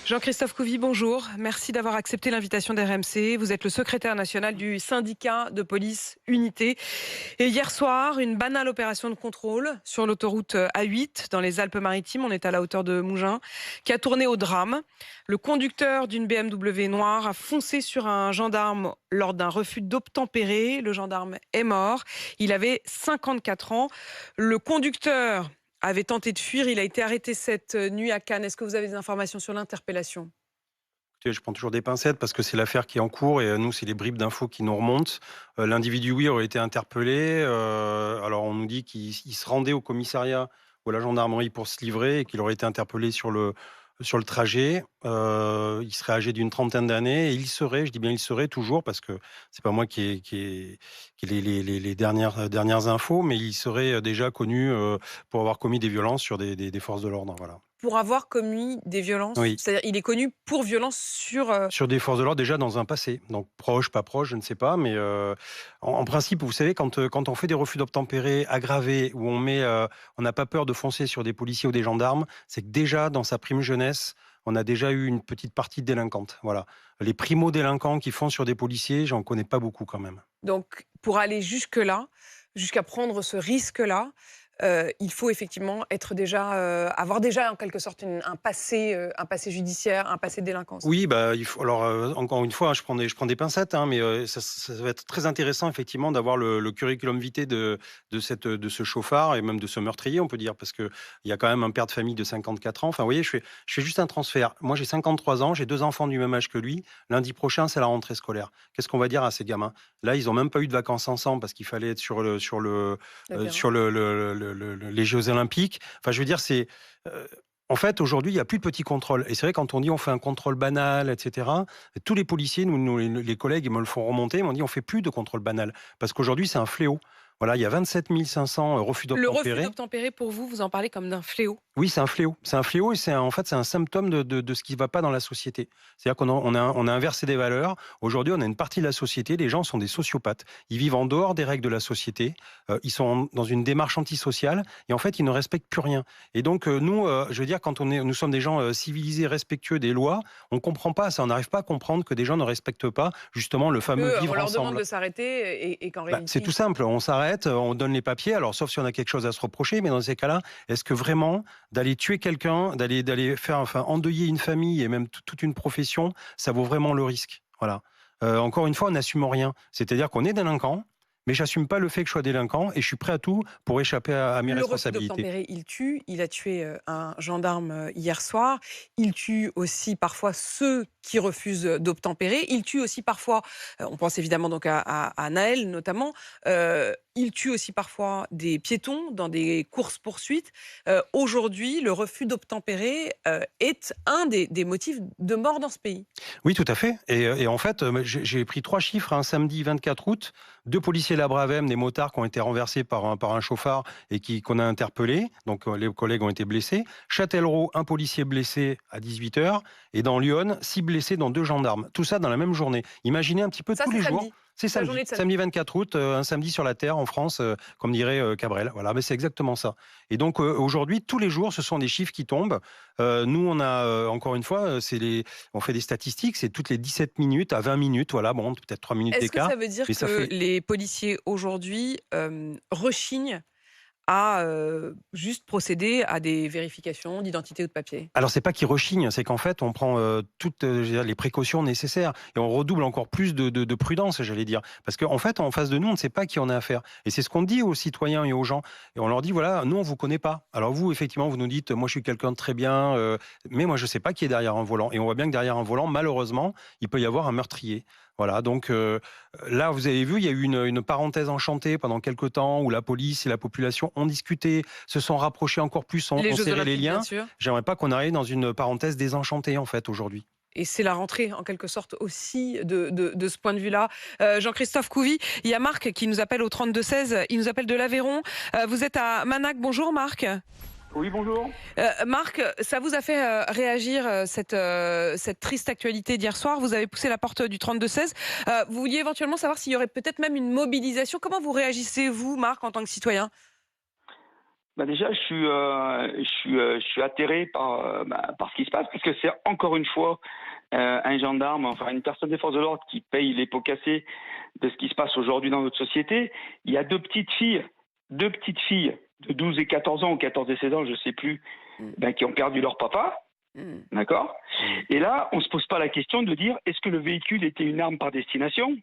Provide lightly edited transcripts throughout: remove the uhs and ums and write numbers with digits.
Jean-Christophe Couvi, bonjour. Merci d'avoir accepté l'invitation d'RMC. Vous êtes le secrétaire national du syndicat de police Unité. Et hier soir, une banale opération de contrôle sur l'autoroute A8 dans les Alpes-Maritimes. On est à la hauteur de Mougins, qui a tourné au drame. Le conducteur d'une BMW noire a foncé sur un gendarme lors d'un refus d'obtempérer. Le gendarme est mort. Il avait 54 ans. Le conducteur avait tenté de fuir. Il a été arrêté cette nuit à Cannes. Est-ce que vous avez des informations sur l'interpellation ? Écoutez, je prends toujours des pincettes parce que c'est l'affaire qui est en cours et nous, c'est les bribes d'infos qui nous remontent. L'individu, oui, aurait été interpellé. Alors, on nous dit qu'il se rendait au commissariat ou à la gendarmerie pour se livrer et qu'il aurait été interpellé sur le trajet. Il serait âgé d'une trentaine d'années et il serait, je dis bien il serait toujours, parce que c'est pas moi qui ai les dernières infos, mais il serait déjà connu pour avoir commis des violences sur des forces de l'ordre. Voilà. Pour avoir commis des violences, Oui. c'est-à-dire il est connu pour violence sur... Sur des forces de l'ordre déjà dans un passé, donc proche, pas proche, je ne sais pas, mais en principe, vous savez, quand on fait des refus d'obtempérer aggravés, où on n'a pas peur de foncer sur des policiers ou des gendarmes, c'est que déjà dans sa prime jeunesse, on a déjà eu une petite partie de délinquante. Voilà. Les primo-délinquants qui foncent sur des policiers, j'en connais pas beaucoup quand même. Donc, pour aller jusque-là, jusqu'à prendre ce risque-là, il faut effectivement être avoir déjà en quelque sorte un passé judiciaire, un passé de délinquance. Oui, il faut. Alors, encore une fois, je prends des pincettes, hein, mais ça va être très intéressant effectivement d'avoir le curriculum vitae de ce chauffard et même de ce meurtrier, on peut dire, parce que il y a quand même un père de famille de 54 ans. Enfin, vous voyez, je fais juste un transfert. Moi, j'ai 53 ans, j'ai 2 enfants du même âge que lui. Lundi prochain, c'est la rentrée scolaire. Qu'est-ce qu'on va dire à ces gamins? Là, ils ont même pas eu de vacances ensemble parce qu'il fallait être les Jeux Olympiques. Enfin, je veux dire, c'est en fait, aujourd'hui, il n'y a plus de petits contrôles. Et c'est vrai, quand on dit on fait un contrôle banal, etc., tous les policiers, les collègues, ils me le font remonter, m'ont dit on fait plus de contrôle banal. Parce qu'aujourd'hui, c'est un fléau. Voilà, il y a 27 500 refus Le refus d'obtempérer. d'obtempérer, pour vous, vous en parlez comme d'un fléau. Oui, c'est un fléau. C'est un fléau et en fait, c'est un symptôme de ce qui ne va pas dans la société. C'est-à-dire on a inversé des valeurs. Aujourd'hui, on a une partie de la société, les gens sont des sociopathes. Ils vivent en dehors des règles de la société. Ils sont dans une démarche antisociale et en fait, ils ne respectent plus rien. Et donc, nous, je veux dire, nous sommes des gens civilisés, respectueux des lois, on ne comprend pas ça. On n'arrive pas à comprendre que des gens ne respectent pas justement le fameux vivre On leur ensemble. demande de s'arrêter et qu'en réalité... C'est tout simple. On s'arrête, on donne les papiers. Alors, sauf si on a quelque chose à se reprocher, mais dans ces cas-là, est-ce que vraiment d'aller tuer quelqu'un, d'aller faire, endeuiller une famille et même toute une profession, ça vaut vraiment le risque. Voilà. Encore une fois, on n'assume rien. C'est-à-dire qu'on est délinquant, mais j'assume pas le fait que je sois délinquant et je suis prêt à tout pour échapper à mes responsabilités. Le refus d'obtempérer, il tue. Il a tué un gendarme hier soir. Il tue aussi parfois ceux qui refusent d'obtempérer. Il tue aussi parfois, on pense évidemment donc à Naël notamment, il tue aussi parfois des piétons dans des courses-poursuites. Aujourd'hui, le refus d'obtempérer est un des motifs de mort dans ce pays. Oui, tout à fait. Et en fait, j'ai pris 3 chiffres. Un samedi 24 août, 2 policiers Labravem, des motards qui ont été renversés par un chauffard et qu'on a interpellés. Donc, les collègues ont été blessés. Châtellerault, un policier blessé à 18h. Et dans Lyon, 6 blessés, dont 2 gendarmes. Tout ça dans la même journée. Imaginez un petit peu Ça, tous c'est les samedi. jours. C'est samedi. Samedi 24 août, un samedi sur la Terre en France, comme dirait Cabrel. Voilà, mais c'est exactement ça. Et donc, aujourd'hui, tous les jours, ce sont des chiffres qui tombent. Nous, on a, encore une fois, on fait des statistiques, c'est toutes les 17 minutes à 20 minutes. Voilà, bon, peut-être 3 minutes Est-ce que d'écart. ça veut dire Mais que les policiers aujourd'hui rechignent à juste procéder à des vérifications d'identité ou de papier? Alors, c'est pas qu'ils rechignent, c'est qu'en fait, on prend toutes je veux dire, les précautions nécessaires et on redouble encore plus de prudence, j'allais dire. Parce qu'en fait, en face de nous, on ne sait pas qui on a affaire. Et c'est ce qu'on dit aux citoyens et aux gens. Et on leur dit, voilà, nous, on vous connaît pas. Alors vous, effectivement, vous nous dites, moi, je suis quelqu'un de très bien, mais moi, je sais pas qui est derrière un volant. Et on voit bien que derrière un volant, malheureusement, il peut y avoir un meurtrier. Voilà, donc là, vous avez vu, il y a eu une parenthèse enchantée pendant quelques temps où la police et la population ont discuté, se sont rapprochés encore plus, ont Les Jeux serré les Olympiques, liens. bien sûr. J'aimerais pas qu'on arrive dans une parenthèse désenchantée, en fait, aujourd'hui. Et c'est la rentrée, en quelque sorte, aussi, de ce point de vue-là. Jean-Christophe Couvi, il y a Marc qui nous appelle au 32-16. Il nous appelle de l'Aveyron. Vous êtes à Manac. Bonjour, Marc. Oui, bonjour. Marc, ça vous a fait réagir cette triste actualité d'hier soir. Vous avez poussé la porte du 32-16. Vous vouliez éventuellement savoir s'il y aurait peut-être même une mobilisation. Comment vous réagissez, vous, Marc, en tant que citoyen ? Bah déjà, je suis atterré par ce qui se passe, parce que c'est encore une fois un gendarme, enfin une personne des forces de l'ordre qui paye les pots cassés de ce qui se passe aujourd'hui dans notre société. Il y a deux petites filles de 12 et 14 ans, ou 14 et 16 ans, je sais plus, qui ont perdu leur papa. D'accord. Et là, on se pose pas la question de dire est-ce que le véhicule était une arme par destination?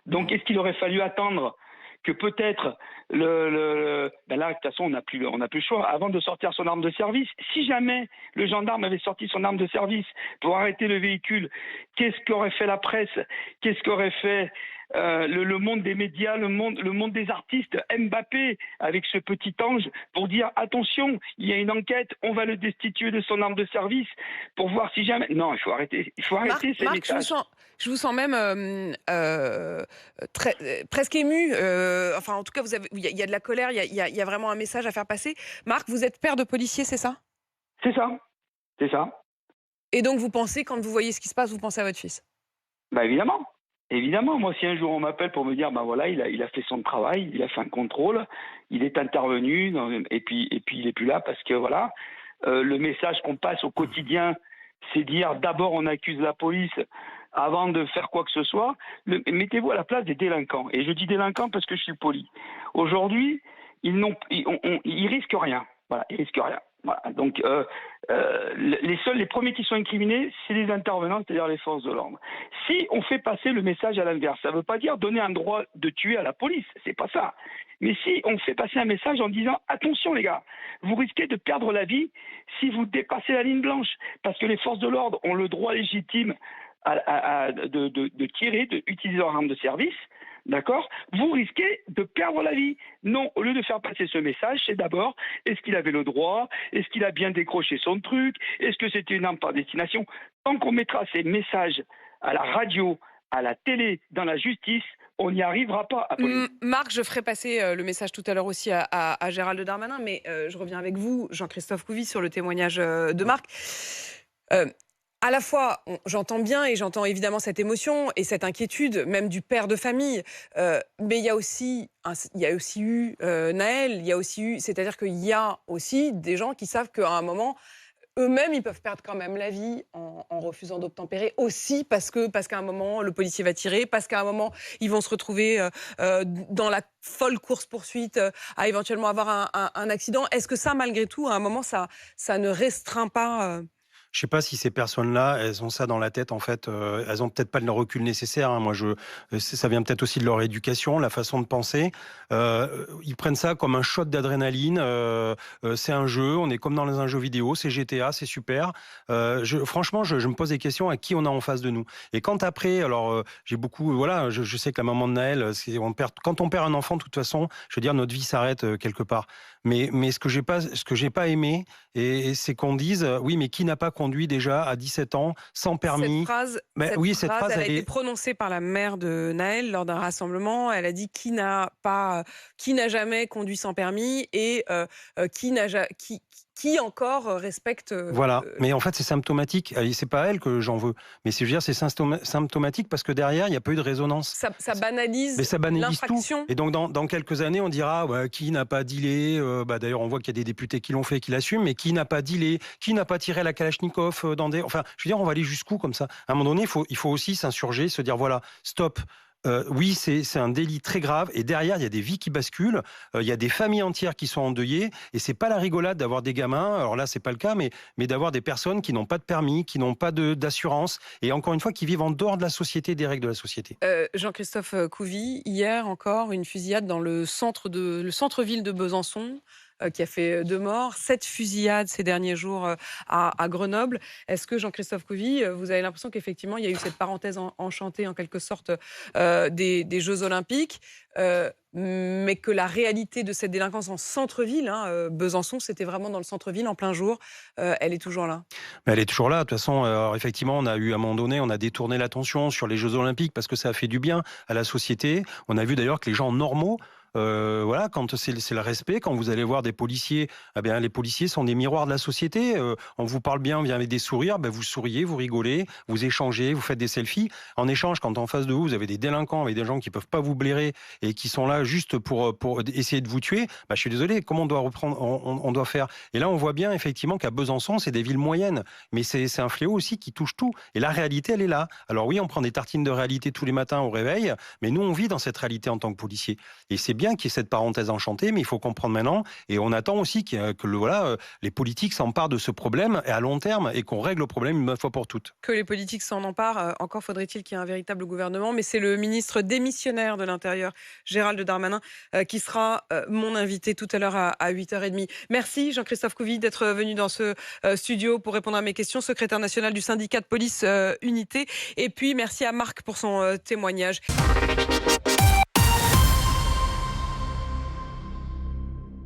Donc, est-ce qu'il aurait fallu attendre que peut-être là, de toute façon, on n'a plus le choix. Avant de sortir son arme de service, si jamais le gendarme avait sorti son arme de service pour arrêter le véhicule, qu'est-ce qu'aurait fait la presse? Qu'est-ce qu'aurait fait le monde des médias, le monde des artistes, Mbappé, avec ce petit ange, pour dire attention, il y a une enquête, on va le destituer de son arme de service, pour voir si jamais... Non, il faut arrêter ces Marc, messages. je vous sens même presque ému. Enfin, en tout cas, il y a de la colère, il y a vraiment un message à faire passer. Marc, vous êtes père de policier, c'est ça? C'est ça, c'est ça. Et donc, vous pensez, quand vous voyez ce qui se passe, vous pensez à votre fils? Bah évidemment. Évidemment, moi, si un jour on m'appelle pour me dire, ben voilà, il a fait son travail, il a fait un contrôle, il est intervenu, et puis il est plus là parce que voilà, le message qu'on passe au quotidien, c'est dire d'abord on accuse la police avant de faire quoi que ce soit. Mettez-vous à la place des délinquants. Et je dis délinquants parce que je suis poli. Aujourd'hui, ils risquent rien. Voilà, ils risquent rien. Voilà. Donc, les premiers qui sont incriminés, c'est les intervenants, c'est-à-dire les forces de l'ordre. Si on fait passer le message à l'inverse, ça ne veut pas dire donner un droit de tuer à la police, c'est pas ça. Mais si on fait passer un message en disant attention les gars, vous risquez de perdre la vie si vous dépassez la ligne blanche, parce que les forces de l'ordre ont le droit légitime de tirer, d'utiliser leur arme de service. D'accord? Vous risquez de perdre la vie. Non, au lieu de faire passer ce message, c'est d'abord, est-ce qu'il avait le droit? Est-ce qu'il a bien décroché son truc? Est-ce que c'était une arme par destination? Tant qu'on mettra ces messages à la radio, à la télé, dans la justice, on n'y arrivera pas, Apolline. Marc, je ferai passer le message tout à l'heure aussi à Gérald Darmanin, mais je reviens avec vous, Jean-Christophe Couvi, sur le témoignage de Marc. À la fois, j'entends bien et j'entends évidemment cette émotion et cette inquiétude, même du père de famille. Mais il y a aussi eu Naël, il y a aussi eu, c'est-à-dire qu'il y a aussi des gens qui savent qu'à un moment, eux-mêmes, ils peuvent perdre quand même la vie en refusant d'obtempérer, aussi parce qu'à un moment, le policier va tirer, parce qu'à un moment, ils vont se retrouver dans la folle course-poursuite, à éventuellement avoir un accident. Est-ce que ça, malgré tout, à un moment, ça ne restreint pas Je sais pas si ces personnes-là, elles ont ça dans la tête, en fait. Elles ont peut-être pas le recul nécessaire. Hein. Moi, ça vient peut-être aussi de leur éducation, la façon de penser. Ils prennent ça comme un shot d'adrénaline. C'est un jeu. On est comme dans un jeu vidéo. C'est GTA, c'est super. Franchement, je me pose des questions à qui on a en face de nous. Et quand après, alors, j'ai beaucoup, voilà, je sais que la maman de Naël, quand on perd un enfant, de toute façon, je veux dire, notre vie s'arrête quelque part. Mais ce que j'ai pas aimé, et c'est qu'on dise, oui, mais qui n'a pas conduit déjà à 17 ans, sans permis? Cette phrase, elle a été prononcée par la mère de Naël lors d'un rassemblement. Elle a dit qui n'a jamais conduit sans permis et qui encore respecte. Voilà, mais en fait c'est symptomatique. C'est pas elle que j'en veux, mais je veux dire c'est symptomatique parce que derrière il n'y a pas eu de résonance. Ça banalise, mais ça banalise tout. l'infraction. Et donc dans quelques années on dira qui n'a pas dealé. D'ailleurs on voit qu'il y a des députés qui l'ont fait, qui l'assument, mais qui n'a pas dealé, qui n'a pas tiré la Kalachnikov dans des. Enfin, je veux dire on va aller jusqu'où comme ça. À un moment donné il faut aussi s'insurger, se dire voilà stop. Oui, c'est un délit très grave et derrière il y a des vies qui basculent, il y a des familles entières qui sont endeuillées et c'est pas la rigolade d'avoir des gamins. Alors là c'est pas le cas, mais d'avoir des personnes qui n'ont pas de permis, qui n'ont pas d'assurance et encore une fois qui vivent en dehors de la société, des règles de la société. Jean-Christophe Couvi, hier encore une fusillade dans le centre-ville de Besançon. Qui a fait 2 morts, 7 fusillades ces derniers jours à Grenoble. Est-ce que, Jean-Christophe Couvi, vous avez l'impression qu'effectivement, il y a eu cette parenthèse enchantée, en quelque sorte, des Jeux Olympiques, mais que la réalité de cette délinquance en centre-ville, Besançon, c'était vraiment dans le centre-ville, en plein jour, elle est toujours là? Mais elle est toujours là. De toute façon, alors effectivement, on a eu à un moment donné, on a détourné l'attention sur les Jeux Olympiques parce que ça a fait du bien à la société. On a vu d'ailleurs que les gens normaux Voilà, quand c'est le respect, quand vous allez voir des policiers, eh bien, les policiers sont des miroirs de la société. On vous parle bien, on vient avec des sourires, ben, vous souriez, vous rigolez, vous échangez, vous faites des selfies. En échange, quand en face de vous, vous avez des délinquants avec des gens qui peuvent pas vous blairer et qui sont là juste pour essayer de vous tuer, ben, je suis désolé, comment on doit reprendre, on doit faire? Et là, on voit bien effectivement qu'à Besançon, c'est des villes moyennes, mais c'est un fléau aussi qui touche tout. Et la réalité, elle est là. Alors oui, on prend des tartines de réalité tous les matins au réveil, mais nous, on vit dans cette réalité en tant que policier. Et c'est bien qu'il y ait cette parenthèse enchantée, mais il faut comprendre maintenant, et on attend aussi les politiques s'emparent de ce problème et à long terme et qu'on règle le problème une bonne fois pour toutes. Que les politiques s'en emparent, encore faudrait-il qu'il y ait un véritable gouvernement, mais c'est le ministre démissionnaire de l'Intérieur, Gérald Darmanin, qui sera mon invité tout à l'heure à 8h30. Merci Jean-Christophe Couvi d'être venu dans ce studio pour répondre à mes questions, secrétaire national du syndicat de police Unité. Et puis merci à Marc pour son témoignage.